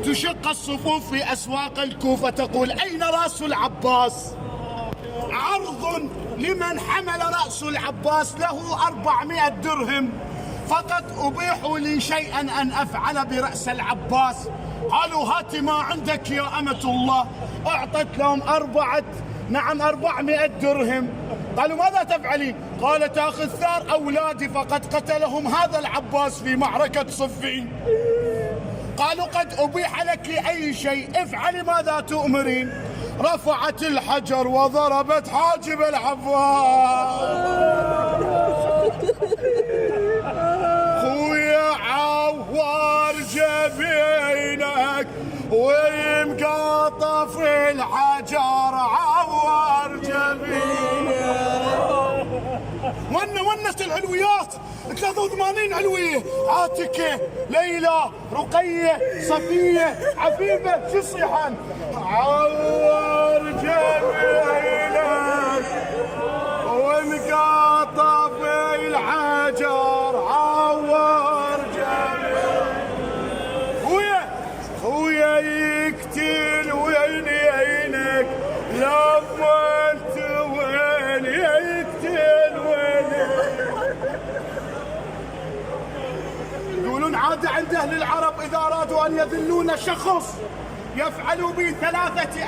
تشق الصفوف في أسواق الكوفة تقول: أين رأس العباس؟ عرض لمن حمل رأس العباس له 400 درهم، فقط أبيحوا لي شيئا أن أفعل برأس العباس. قالوا: هات ما عندك يا أمة الله. أعطت لهم 400 درهم. قالوا: ماذا تفعلين؟ قالت: أخذ ثار أولادي، فقد قتلهم هذا العباس في معركة صفين. قالوا: قد أبيح لك أي شيء، افعلي ماذا تؤمرين. رفعت الحجر وضربت حاجب العباس. خويا عوار جبينك ومقاطف الحجر، عوار جبينك. ونست العلويات 83 علوية: عاتكة، ليلى، رقية، صفية، عفيفة. شو يصيحن؟ عوار جبينك ومقاطف الحجر، عوار جبينك. خويا يقتل وين يعينك، لما انت وين يقتل وين. يقولون عادة عند أهل العرب إذا أرادوا أن يذلون شخص يفعلوا به 3 أشياء.